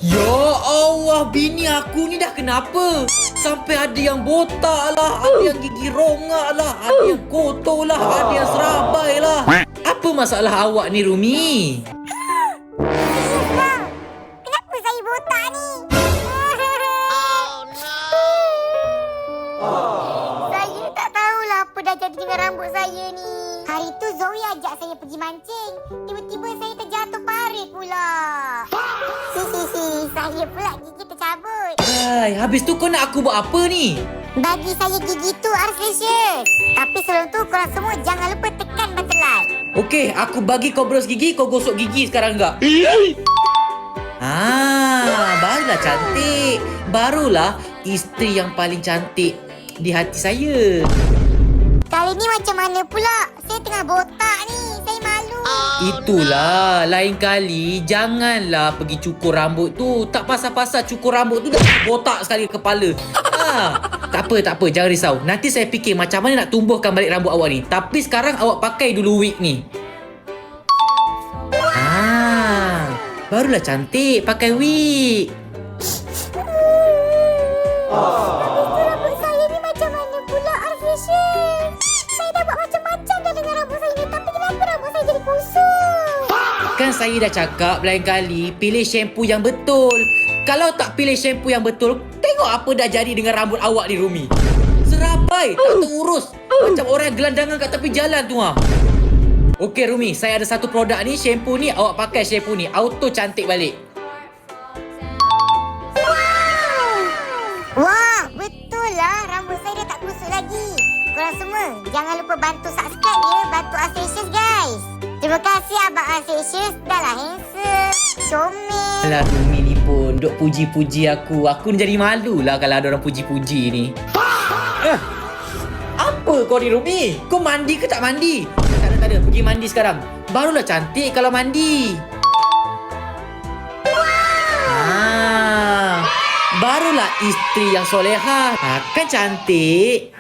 Ya Allah, bini aku ni dah kenapa? Sampai ada yang botak lah, ada yang gigi rongak lah, ada yang kotor lah, ada yang serabai lah. Apa masalah awak ni, Rumi? Kenapa saya botak ni? Saya tak tahulah apa dah jadi dengan rambut saya ni. Hari tu Zoe ajak saya pergi mancing. Tiba-tiba saya terjatuh parit pula. Saya pula gigi tercabut. Hai, habis tu kau nak aku buat apa ni? Bagi saya gigi tu Arslicious. Tapi sebelum tu korang semua jangan lupa tekan button like. Okey, aku bagi kau berus gigi, kau gosok gigi sekarang enggak? Barulah cantik. Barulah isteri yang paling cantik di hati saya. Kali ni macam mana pula? Saya tengah botak ni. Saya malu. Itulah, lain kali janganlah pergi cukur rambut tu. Tak pasal-pasal cukur rambut tu dah botak sekali kepala. Tak apa, jangan risau. Nanti saya fikir macam mana nak tumbuhkan balik rambut awak ni. Tapi sekarang awak pakai dulu wig ni. Barulah cantik pakai wig. Rambut saya ni macam mana pula Arslicious? Saya dah buat macam-macam dah dengan rambut saya ni. Tapi kenapa rambut saya jadi kusut? Kan saya dah cakap lain kali pilih shampoo yang betul. Kalau tak pilih shampoo yang betul, tengok apa dah jadi dengan rambut awak ni, Rumi. Serabai, tak terurus. Macam orang gelandangan kat tepi jalan tu . Okey Rumi, saya ada satu produk ni, shampoo ni, awak pakai shampoo ni, auto cantik balik. Wah, betul lah. Rambut saya dah tak kusut lagi. Korang semua, jangan lupa bantu subscribe ya. Bantu Arslicious guys. Terima kasih Abang Arslicious. Dah lah handsome. Comel. Alah Rumi ni pun duk puji-puji aku. Aku ni jadi malu lah kalau ada orang puji-puji ni. Apa kau ni Rumi? Kau mandi ke tak mandi? Tak ada. Pergi mandi sekarang. Barulah cantik kalau mandi. Barulah isteri yang solehah. Kan cantik.